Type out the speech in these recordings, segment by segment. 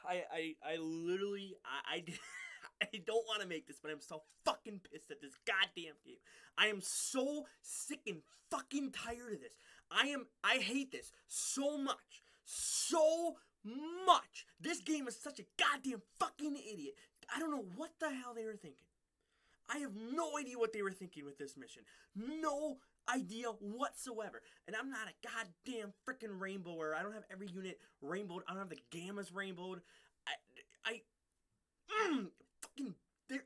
I literally, I don't want to make this, but I'm so fucking pissed at this goddamn game. I am so sick and fucking tired of this. I hate this so much. So much. This game is such a goddamn fucking idiot. I don't know what the hell they were thinking. I have no idea what they were thinking with this mission. No idea whatsoever. And I'm not a goddamn freaking rainbower. I don't have every unit rainbowed. I don't have the gammas rainbowed. Fucking,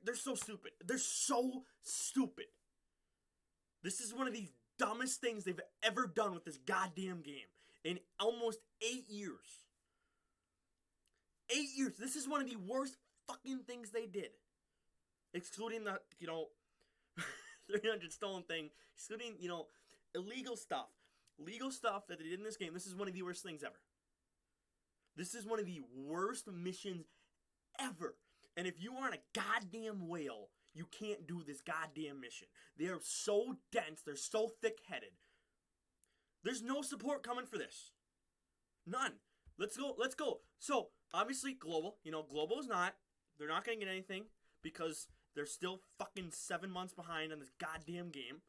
they're so stupid. They're so stupid. This is one of the dumbest things they've ever done with this goddamn game in almost 8 years. 8 years. This is one of the worst fucking things they did. Excluding the, 300 stolen thing. Excluding, illegal stuff. Legal stuff that they did in this game. This is one of the worst things ever. This is one of the worst missions ever. And if you aren't a goddamn whale, you can't do this goddamn mission. They are so dense. They're so thick-headed. There's no support coming for this. None. Let's go. So, obviously, Global. Global is not. They're not going to get anything because they're still fucking 7 months behind on this goddamn game.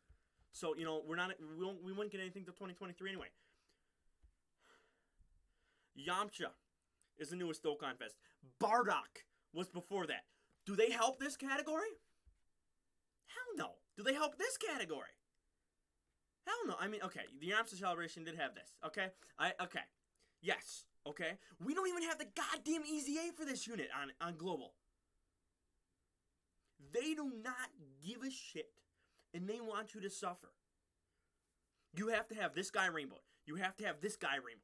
So, we wouldn't get anything till 2023 anyway. Yamcha is the newest Dokkan Fest. Bardock was before that. Do they help this category? Hell no. Do they help this category? Hell no. I mean, okay, the Yamcha celebration did have this. Okay? Okay. Yes. Okay? We don't even have the goddamn Easy A for this unit on Global. They do not give a shit, and they want you to suffer. You have to have this guy rainbowed. You have to have this guy rainbowed.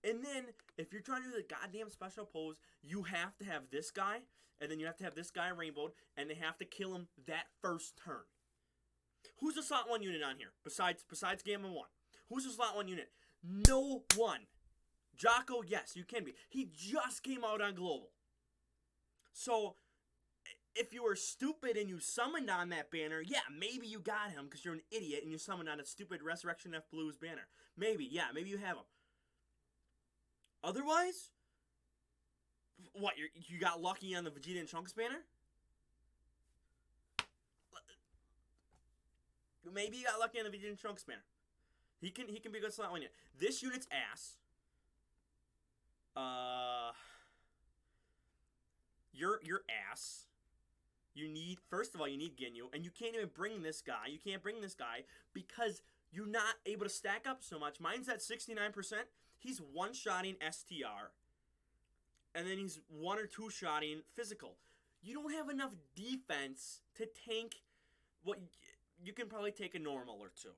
And then, if you're trying to do the goddamn special pose, you have to have this guy, and then you have to have this guy rainbowed, and they have to kill him that first turn. Who's the slot 1 unit on here, besides Gamma 1? Who's the slot 1 unit? No one. Jocko, yes, you can be. He just came out on Global. So, if you were stupid and you summoned on that banner, yeah, maybe you got him because you're an idiot and you summoned on a stupid Resurrection F Blues banner. Maybe, yeah, maybe you have him. Otherwise, what, you got lucky on the Vegeta and Trunks banner? Maybe you got lucky on the Vegeta and Trunks banner. He can be a good slot 1 unit. This unit's ass. Your ass. First of all, you need Ginyu, and you can't even bring this guy. You can't bring this guy because you're not able to stack up so much. Mine's at 69%. He's one-shotting STR, and then he's 1 or 2-shotting physical. You don't have enough defense to tank what you can probably take a normal or two.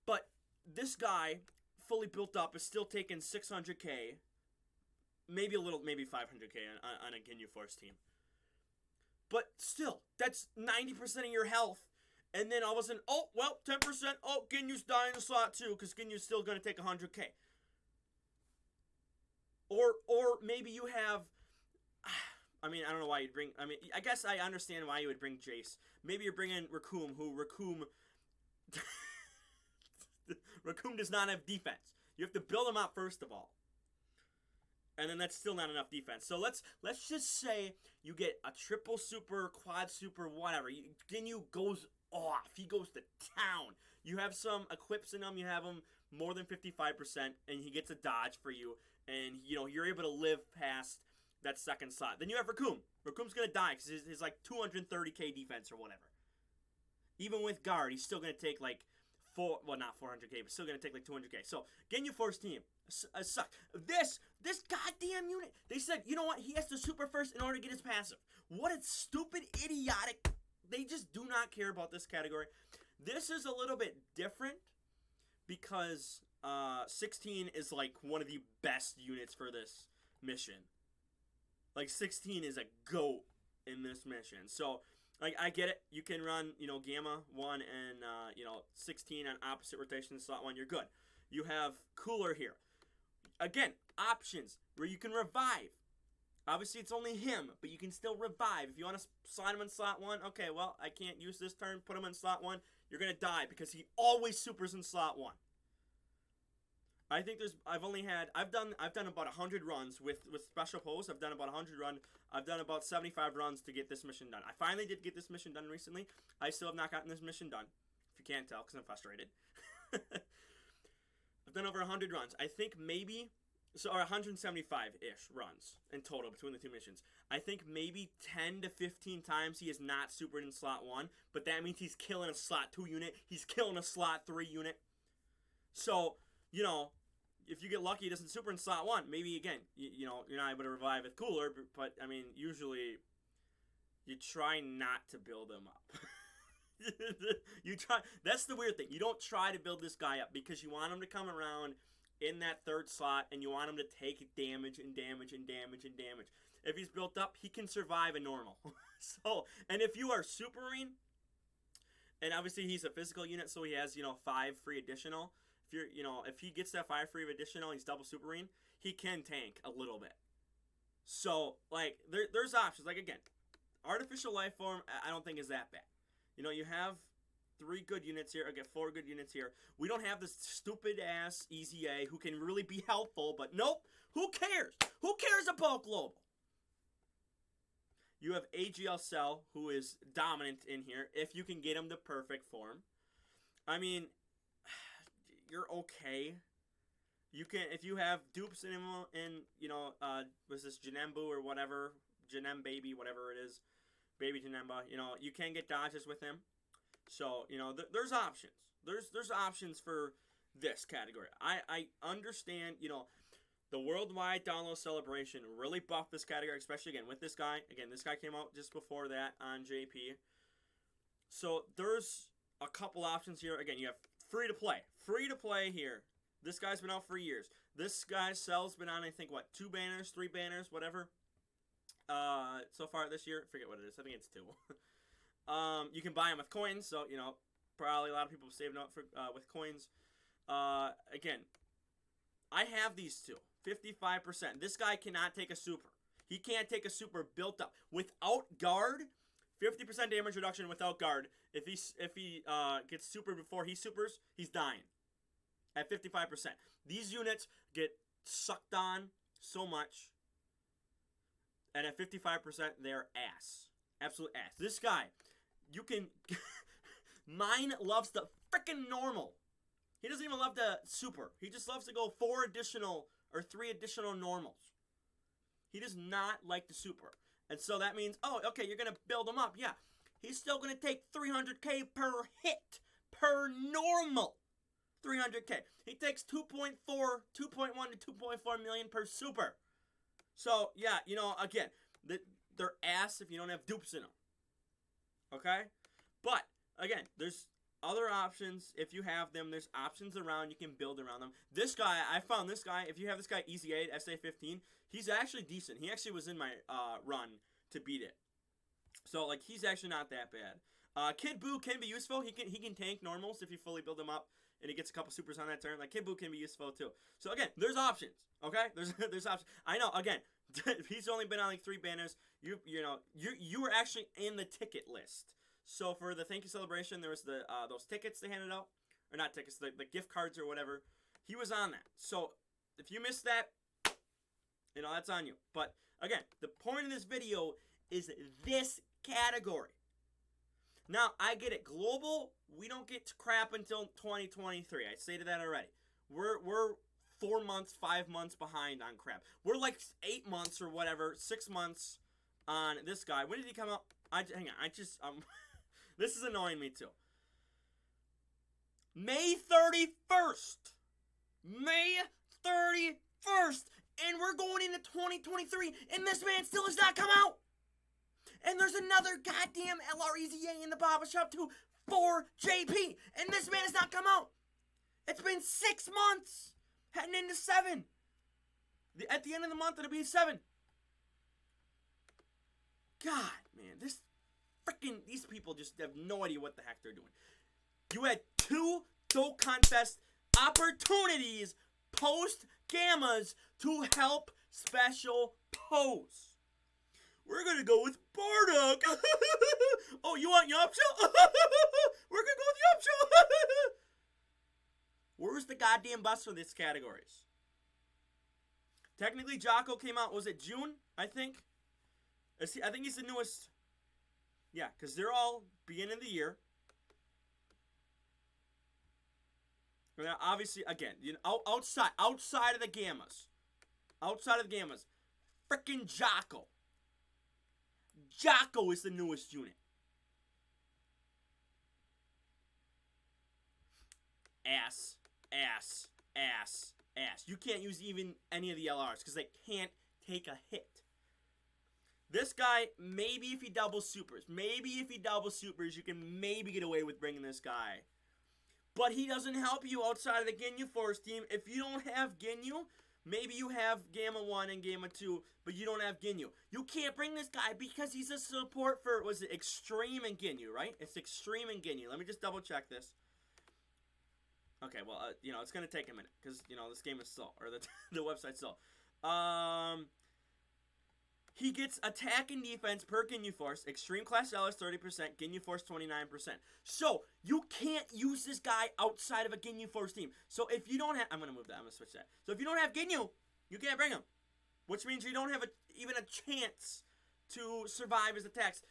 But this guy, fully built up, is still taking 600k, maybe 500k on a Ginyu Force team. But still, that's 90% of your health. And then all of a sudden, 10%. Oh, Ginyu's dying in slot 2 because Ginyu's still going to take 100k. Or maybe you have... I mean, I don't know why you'd bring... I guess I understand why you would bring Jace. Maybe you're bringing Raccoon, Raccoon does not have defense. You have to build him out first of all. And then that's still not enough defense. So let's just say you get a triple super, quad super, whatever. Ginyu goes off. He goes to town. You have some equips in him. You have him more than 55%, and he gets a dodge for you. And, you're able to live past that second slot. Then you have Raccoon. Raccoon's going to die because his like 230k defense or whatever. Even with guard, he's still going to take like not 400k, but still going to take like 200k. So, Ginyu Force team suck. This goddamn unit, they said, you know what? He has to super first in order to get his passive. What a stupid, idiotic. They just do not care about this category. This is a little bit different because 16 is like one of the best units for this mission. Like 16 is a GOAT in this mission. So like I get it. You can run, Gamma 1 and 16 on opposite rotation slot 1. You're good. You have Cooler here. Again, options where you can revive. Obviously, it's only him, but you can still revive. If you want to slide him in slot 1, okay, well, I can't use this turn, put him in slot 1. You're going to die because he always supers in slot 1. I think I've done about 100 runs with special pose. I've done about 100 run. I've done about 75 runs to get this mission done. I finally did get this mission done recently. I still have not gotten this mission done. If you can't tell, because I'm frustrated. I've done over 100 runs. I think maybe, or 175-ish runs in total between the two missions. I think maybe 10 to 15 times he is not supered in slot 1, but that means he's killing a slot 2 unit. He's killing a slot 3 unit. So, you know, if you get lucky, he doesn't super in slot 1. Maybe, again, you know, you're not able to revive with cooler, but I mean, usually you try not to build him up. You try. That's the weird thing. You don't try to build this guy up because you want him to come around in that 3rd slot and you want him to take damage and damage and damage and damage. If he's built up, he can survive a normal. So, and if you are supering, and obviously he's a physical unit, so he has, you know, 5 free additional. If you're, you know, if he gets that 5 free additional, he's double supering, he can tank a little bit. So, like, there's options. Like, again, artificial life form, I don't think is that bad. You know, you have 3 good units here. I get 4 good units here. We don't have this stupid-ass EZA who can really be helpful, but nope. Who cares? Who cares about Global? You have AGL Cell, who is dominant in here, if you can get him the perfect form. I mean, you're okay. You can, if you have dupes in you know, was this Janembu or whatever, Janem Baby, whatever it is. Baby Janemba, you know, you can get dodges with him. So, you know, there's options. There's options for this category. I understand, you know, the worldwide download celebration really buffed this category, especially, again, with this guy. Again, this guy came out just before that on JP. So, there's a couple options here. Again, you have free to play. Free to play here. This guy's been out for years. This guy's cell's been on, I think, what, 2 banners, 3 banners, whatever. So far this year, I forget what it is. I think it's 2. You can buy them with coins, so, you know, probably a lot of people saving up for with coins. Again, I have these 2. 55%. This guy cannot take a super. He can't take a super built up. Without guard, 50% damage reduction without guard. If he gets super before he supers, he's dying. At 55%. These units get sucked on so much. And at 55%, they're ass. Absolute ass. This guy, you can... Mine loves the freaking normal. He doesn't even love the super. He just loves to go 4 additional or 3 additional normals. He does not like the super. And so that means, oh, okay, you're going to build him up. Yeah. He's still going to take 300k per hit. Per normal. 300k. He takes 2.1 to 2.4 million per super. So, yeah, you know, again, they're ass if you don't have dupes in them. Okay? But, again, there's other options. If you have them, there's options around. You can build around them. This guy, I found this guy, if you have this guy Easy 8, SA15, he's actually decent. He actually was in my run to beat it. So, like, he's actually not that bad. Kid Buu can be useful. He can tank normals if you fully build him up. And he gets a couple supers on that turn. Like, Kid Buu can be useful, too. So, again, there's options. Okay? There's options. I know, again, he's only been on, like, 3 banners. You know, you were actually in the ticket list. So, for the thank you celebration, there was the those tickets they handed out. Or not tickets, the gift cards or whatever. He was on that. So, if you missed that, you know, that's on you. But, again, the point of this video is this category. Now, I get it. Global, we don't get crap until 2023. I stated that already. We're 4 months, 5 months behind on crap. We're like 8 months or whatever, 6 months on this guy. When did he come out? Hang on. This is annoying me too. May 31st. May 31st. And we're going into 2023, and this man still has not come out. And there's another goddamn LREZA in the barber shop too for JP. And this man has not come out. It's been 6 months. Heading into 7. At the end of the month, it'll be 7. God, man. These people just have no idea what the heck they're doing. You had 2 Dokkan Fest opportunities post-gammas to help special pose. We're going to go with Bardock. Oh, you want Yopsha? We're going to go with Yopsha. Where's the goddamn bus for these categories? Technically, Jocko came out, was it June, I think? I think he's the newest. Yeah, because they're all beginning of the year. Now, obviously, again, you know, outside of the Gammas. Outside of the Gammas. Frickin' Jocko. Jocko is the newest unit. Ass. You can't use even any of the LRs because they can't take a hit. This guy, maybe if he double supers, you can maybe get away with bringing this guy. But he doesn't help you outside of the Ginyu Force team. If you don't have Ginyu, maybe you have Gamma 1 and Gamma 2, but you don't have Ginyu. You can't bring this guy because he's a support for, was it Extreme and Ginyu, right? It's Extreme and Ginyu. Let me just double check this. Okay, well, you know, it's going to take a minute because, you know, this game is slow, or the website's slow. He gets attack and defense per Ginyu Force. Extreme Class L is 30%. Ginyu Force 29%. So, you can't use this guy outside of a Ginyu Force team. So, if you don't have... I'm going to move that. I'm going to switch that. So, if you don't have Ginyu, you can't bring him. Which means you don't have even a chance to survive his attacks.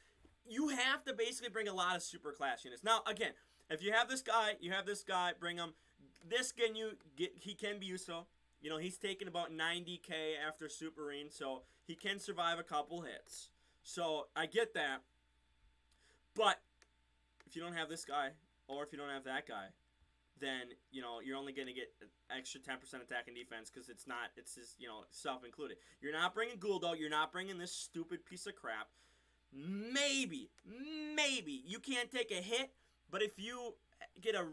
You have to basically bring a lot of super class units. Now, again, if you have this guy, bring him. This Ginyu, he can be useful. You know, he's taking about 90k after Superine, so he can survive a couple hits. So, I get that. But, if you don't have this guy, or if you don't have that guy, then, you know, you're only going to get an extra 10% attack and defense, because it's just, you know, self-included. You're not bringing Guldo, you're not bringing this stupid piece of crap. Maybe, you can't take a hit, but if you get a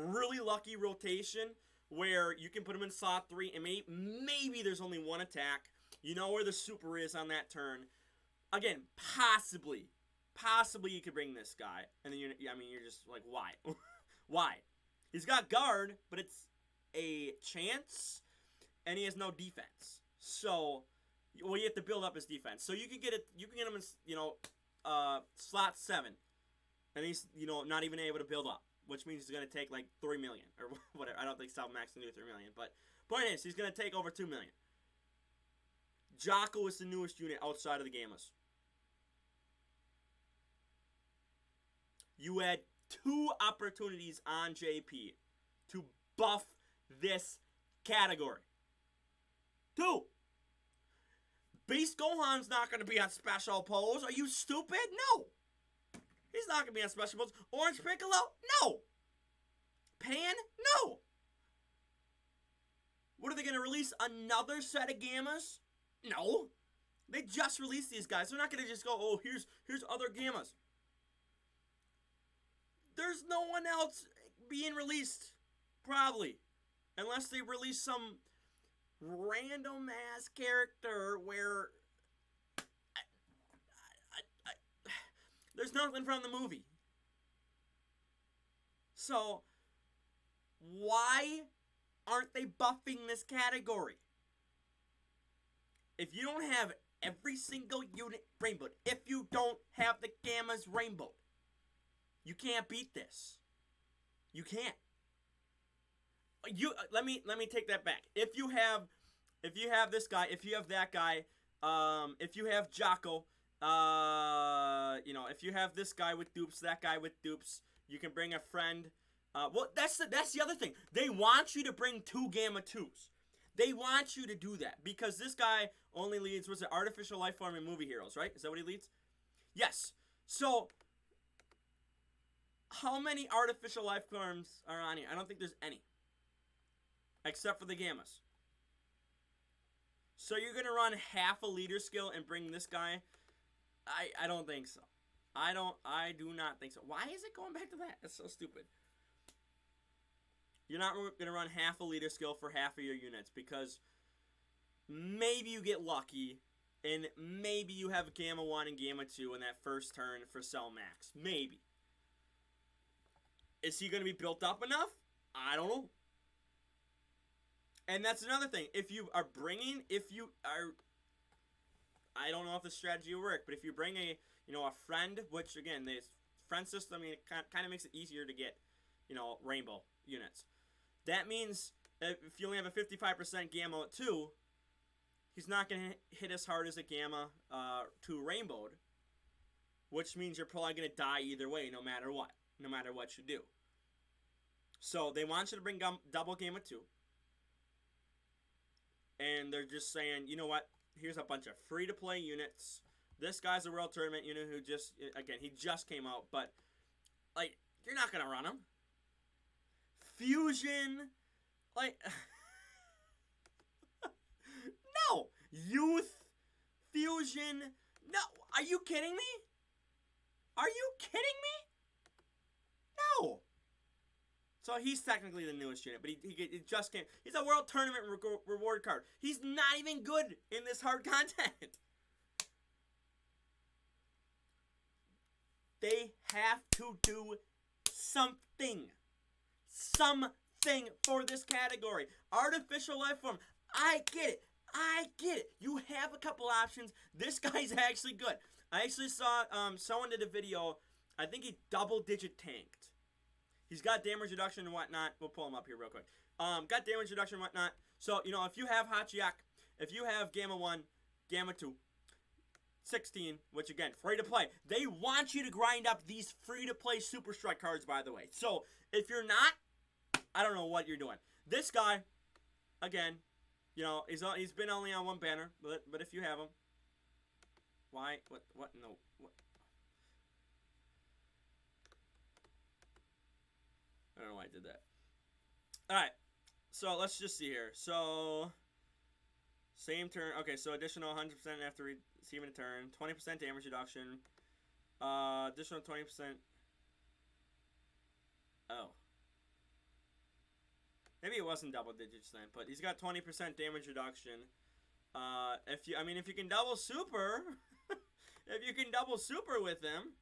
really lucky rotation where you can put him in slot 3 and maybe there's only one attack. You know where the super is on that turn. Again, possibly you could bring this guy. And then you're just like, why? Why? He's got guard, but it's a chance, and he has no defense. So, well, you have to build up his defense. So you can get him in, you know, slot 7, and he's, you know, not even able to build up. Which means he's going to take like 3 million or whatever. I don't think South Max can do 3 million. But point is, he's going to take over 2 million. Jocko is the newest unit outside of the Gammas. You had 2 opportunities on JP to buff this category. 2. Beast Gohan's not going to be on special pose. Are you stupid? No. He's not going to be on special pose. Orange Piccolo? No. Pan? No. What, are they going to release another set of Gammas? No. They just released these guys. They're not going to just go, oh, here's other Gammas. There's no one else being released. Probably. Unless they release some random ass character where there's nothing from the movie. So, why aren't they buffing this category? If you don't have every single unit rainbowed, if you don't have the Gammas rainbowed, you can't beat this. You can't. Let me take that back. If you have this guy, if you have that guy, if you have Jocko, you know, if you have this guy with dupes, that guy with dupes, you can bring a friend. Well, that's the other thing. They want you to bring 2 Gamma 2s. They want you to do that because this guy only leads, was it Artificial Life Form and Movie Heroes, right? Is that what he leads? Yes. So, how many Artificial Life Forms are on here? I don't think there's any. Except for the Gammas. So you're going to run half a leader skill and bring this guy? I don't think so. I do not think so. Why is it going back to that? That's so stupid. You're not going to run half a leader skill for half of your units because maybe you get lucky and maybe you have Gamma 1 and Gamma 2 in that first turn for Cell Max. Maybe. Is he going to be built up enough? I don't know. And that's another thing. I don't know if the strategy will work, but if you bring a friend, which again, the friend system, I mean, it kind of makes it easier to get, rainbow units. That means if you only have a 55% Gamma 2, he's not going to hit as hard as a Gamma 2 Rainbowed, which means you're probably going to die either way, no matter what you do. So they want you to bring double Gamma 2, and they're just saying, you know what, here's a bunch of free-to-play units. This guy's a World Tournament unit who just, again, he just came out, but, like, you're not going to run him. Fusion, like, no. Youth, Fusion, no. Are you kidding me? Are you kidding me? No. So he's technically the newest unit, but he just came. He's a World Tournament reward card. He's not even good in this hard content. They have to do something. Something for this category. Artificial life form. I get it. You have a couple options. This guy's actually good. I actually saw someone did a video. I think he double-digit tanked. He's got damage reduction and whatnot. We'll pull him up here real quick. Got damage reduction and whatnot. So, you know, if you have Hachiyak, if you have Gamma 1, Gamma 2, 16, which again, free to play. They want you to grind up these free to play Super Strike cards, by the way. So, if you're not, I don't know what you're doing. This guy, again, you know, he's been only on one banner, but if you have him, why, what, no, what? I don't know why I did that. Alright, so let's just see here. So, same turn. Okay, so additional 100% after receiving a turn. 20% damage reduction. Additional 20%. Oh. Maybe it wasn't double digits then, but he's got 20% damage reduction. If you can double super, if you can double super with him,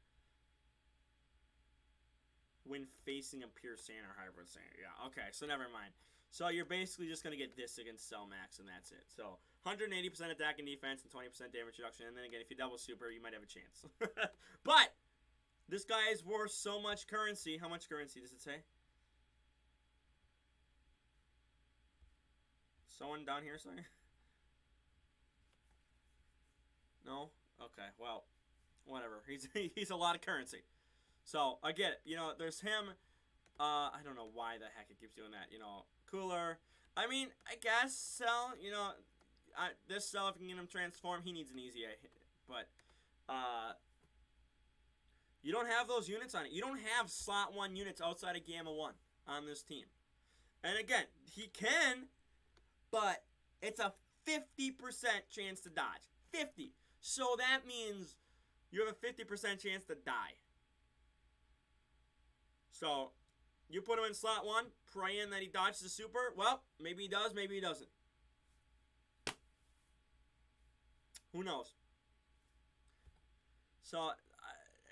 when facing a pure sand or hybrid sand. Yeah, okay, so never mind. So you're basically just going to get this against Cell Max, and that's it. So 180% attack and defense and 20% damage reduction. And then again, if you double super, you might have a chance. But this guy is worth so much currency. How much currency does it say? Someone down here, sorry? No? Okay, well, whatever. He's a lot of currency. So, I get it. You know, there's him. I don't know why the heck it keeps doing that. You know, Cooler. I mean, I guess Cell, you know, this Cell, if you can get him transformed, he needs an easy hit. But, you don't have those units on it. You don't have slot 1 units outside of Gamma 1 on this team. And again, he can, but it's a 50% chance to dodge. 50. So that means you have a 50% chance to die. So, you put him in slot 1, praying that he dodges the super. Well, maybe he does, maybe he doesn't. Who knows? So,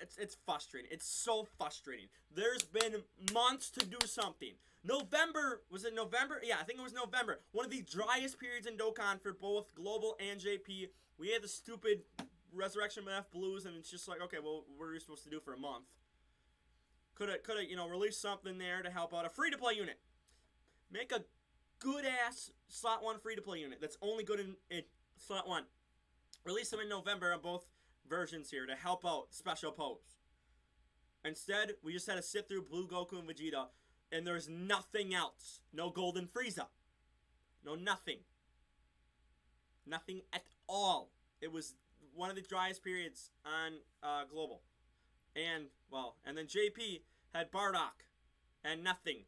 it's frustrating. It's so frustrating. There's been months to do something. November, was it November? Yeah, I think it was November. One of the driest periods in Dokkan for both Global and JP. We had the stupid Resurrection of F Blues, and it's just like, okay, well, what are you supposed to do for a month? Could have, you know, released something there to help out a free-to-play unit. Make a good-ass slot 1 free-to-play unit that's only good in slot 1. Release them in November on both versions here to help out special pose. Instead, we just had to sit through Blue Goku and Vegeta, and there's nothing else. No Golden Frieza. No nothing. Nothing at all. It was one of the driest periods on Global. And, well, and then JP had Bardock and nothing.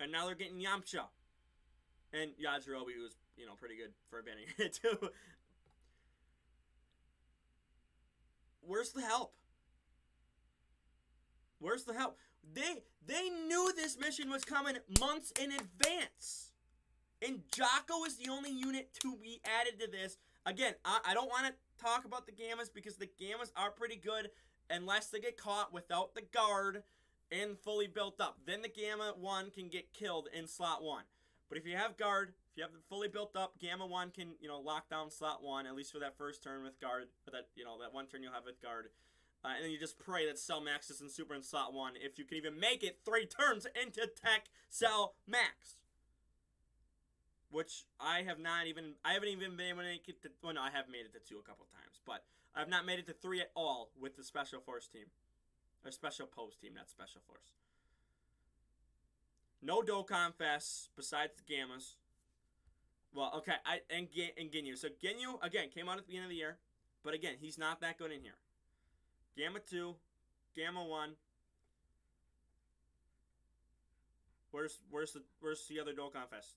And now they're getting Yamcha. And Yajirobe, who's, you know, pretty good for banning it, too. Where's the help? Where's the help? They knew this mission was coming months in advance. And Jocko is the only unit to be added to this. Again, I don't want to talk about the Gammas because the Gammas are pretty good unless they get caught without the guard and fully built up. Then the Gamma 1 can get killed in slot 1. But if you have guard, if you have it fully built up, Gamma 1 can, you know, lock down slot 1, at least for that first turn with guard. For that, you know, that one turn you'll have with guard. And then you just pray that Cell maxes and super in slot 1 if you can even make it 3 turns into Tech Cell Max. which I haven't even been able to make it to, well, no, I have made it to 2 a couple times, but I've not made it to 3 at all with the Special Force team. Or Special Pose team, not Special Force. No Dokkan Fests besides the Gammas. Well, okay, and Ginyu. So Ginyu, again, came out at the beginning of the year, but again, he's not that good in here. Gamma 2, Gamma 1. Where's the other Dokkan Fest?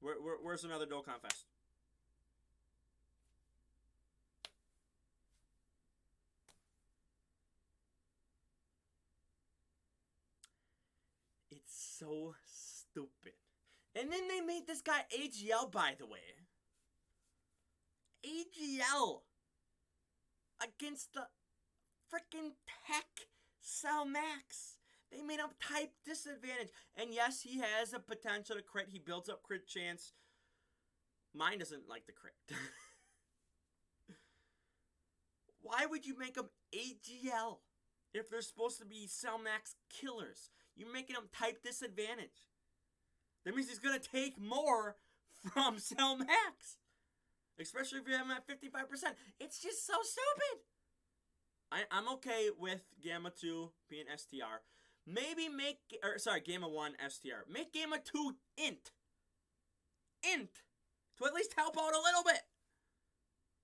Where's another Dokkan Fest? It's so stupid. And then they made this guy AGL, by the way. AGL against the freaking Tech Cell Max. They made him type disadvantage. And yes, he has a potential to crit. He builds up crit chance. Mine doesn't like the crit. Why would you make him AGL if they're supposed to be Cell Max killers? You're making him type disadvantage. That means he's going to take more from Cell Max. Especially if you have him at 55%. It's just so stupid. I'm okay with Gamma 2 being STR. Maybe Gamma 1 STR. Make Gamma 2 Int. Int. To at least help out a little bit.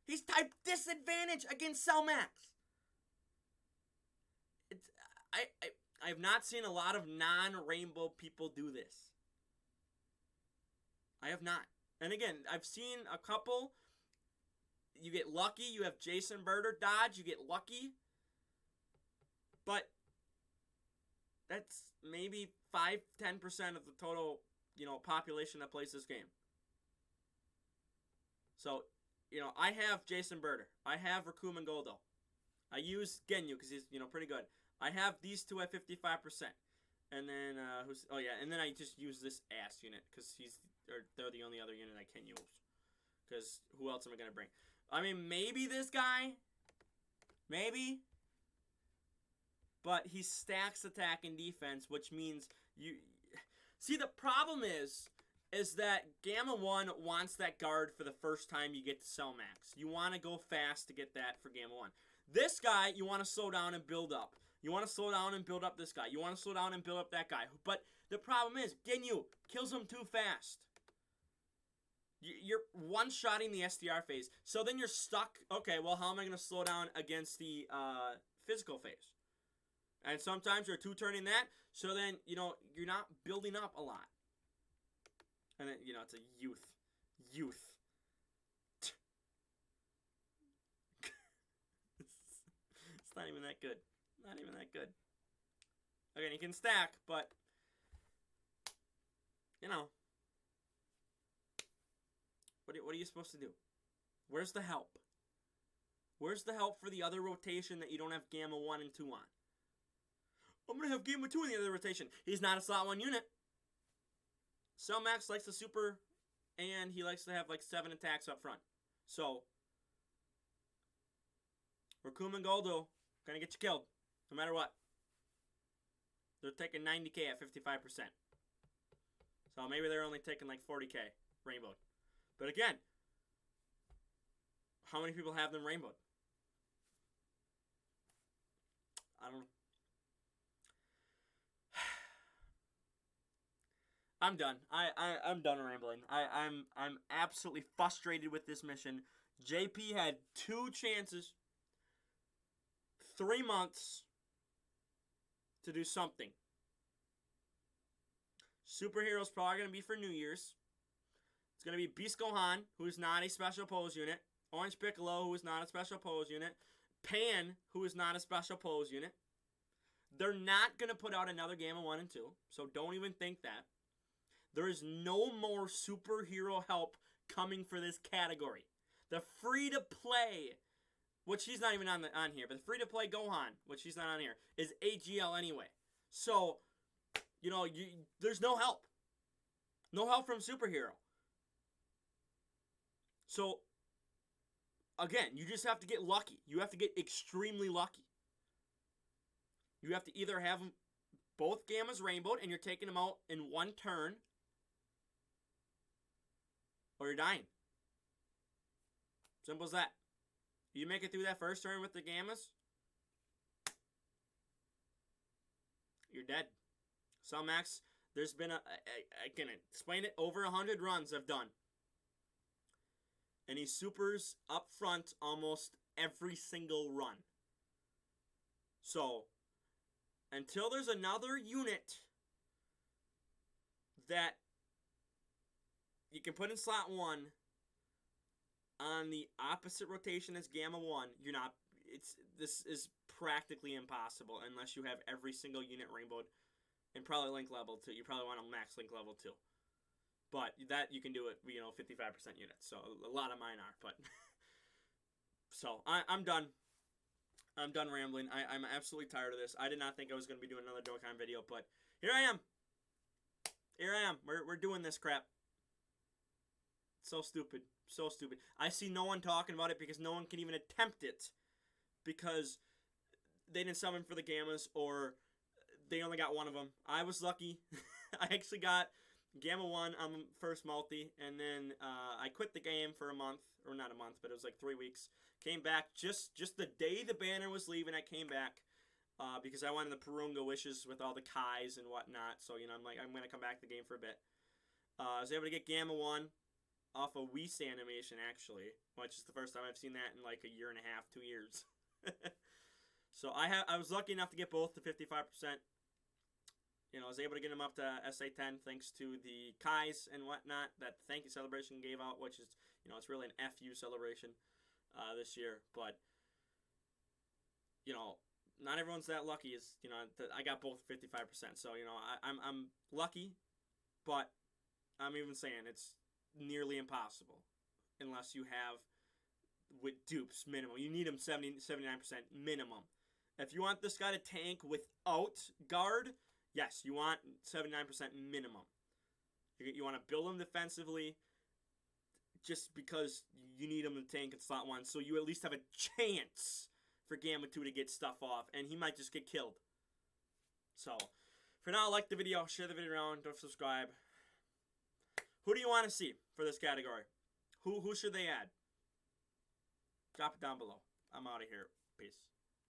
He's type disadvantage against Cell Max. I have not seen a lot of non-rainbow people do this. I have not. And again, I've seen a couple. You get lucky. You have Jason Birder dodge. You get lucky. But that's maybe 5-10% of the total, population that plays this game. So, I have Jason Birder. I have Rakuman Goldo. I use Genyu because he's, pretty good. I have these two at 55%. And then, and then I just use this ass unit because they're the only other unit I can use. Because who else am I going to bring? I mean, maybe this guy. Maybe. But he stacks attack and defense, which means you... See, the problem is that Gamma 1 wants that guard for the first time you get to Cell Max. You want to go fast to get that for Gamma 1. This guy, you want to slow down and build up. You want to slow down and build up this guy. You want to slow down and build up that guy. But the problem is, Ginyu kills him too fast. You're one-shotting the SDR phase. So then you're stuck. Okay, well, how am I going to slow down against the physical phase? And sometimes you're two-turning that. So then, you're not building up a lot. And then, it's a youth. It's not even that good. Not even that good. Again, you can stack, but, what are you supposed to do? Where's the help? Where's the help for the other rotation that you don't have Gamma 1 and 2 on? I'm going to have Gamma 2 in the other rotation. He's not a slot 1 unit. Cell Max likes the super, and he likes to have, 7 attacks up front. So, Rakuman Goldo going to get you killed, no matter what. They're taking 90k at 55%. So maybe they're only taking 40k rainbowed. But again, how many people have them rainbowed? I don't know. I'm done. I'm done rambling. I'm absolutely frustrated with this mission. JP had 2 chances, 3 months to do something. Superhero's probably going to be for New Year's. It's going to be Beast Gohan, who is not a special pose unit. Orange Piccolo, who is not a special pose unit. Pan, who is not a special pose unit. They're not going to put out another Gamma 1 and 2, so don't even think that. There is no more superhero help coming for this category. The free-to-play, which he's not even on here, but the free-to-play Gohan, which he's not on here, is AGL anyway. So, there's no help. No help from superhero. So, again, you just have to get lucky. You have to get extremely lucky. You have to either have them both Gammas rainbowed and you're taking them out in one turn, you're dying. Simple as that. You make it through that first turn with the Gammas, you're dead. Some Max, there's been I can explain it, over 100 runs I've done. And he supers up front almost every single run. So, until there's another unit that you can put in slot 1 on the opposite rotation as Gamma 1, you're not. This is practically impossible unless you have every single unit rainbowed and probably link level 2. You probably want a max link level 2. But that you can do it, 55% units. So a lot of mine are, but so I'm done. I'm done rambling. I'm absolutely tired of this. I did not think I was going to be doing another Dokkan video, but here I am. Here I am. We're doing this crap. So stupid. So stupid. I see no one talking about it because no one can even attempt it because they didn't summon for the Gammas or they only got one of them. I was lucky. I actually got Gamma 1 on the first multi, and then I quit the game for a month, or not a month, but it was like 3 weeks. Came back just the day the banner was leaving. I came back because I wanted the Purunga wishes with all the Kais and whatnot. So I'm like, I'm gonna come back to the game for a bit. I was able to get Gamma 1 off a Whis animation actually, which is the first time I've seen that in like a year and a half, 2 years. So I was lucky enough to get both to 55%. I was able to get them up to SA10 thanks to the Kais and whatnot that the thank you celebration gave out, which is, it's really an FU celebration this year. But, not everyone's that lucky. I got both 55%. So, I'm lucky, but I'm even saying it's nearly impossible unless you have with dupes minimum. You need them 79% minimum. If you want this guy to tank without guard, yes, you want 79% minimum. You want to build him defensively just because you need him to tank in slot 1, so you at least have a chance for Gamma 2 to get stuff off, and he might just get killed. So, for now, like the video, share the video around, don't subscribe. Who do you want to see for this category? Who should they add? Drop it down below. I'm out of here. Peace.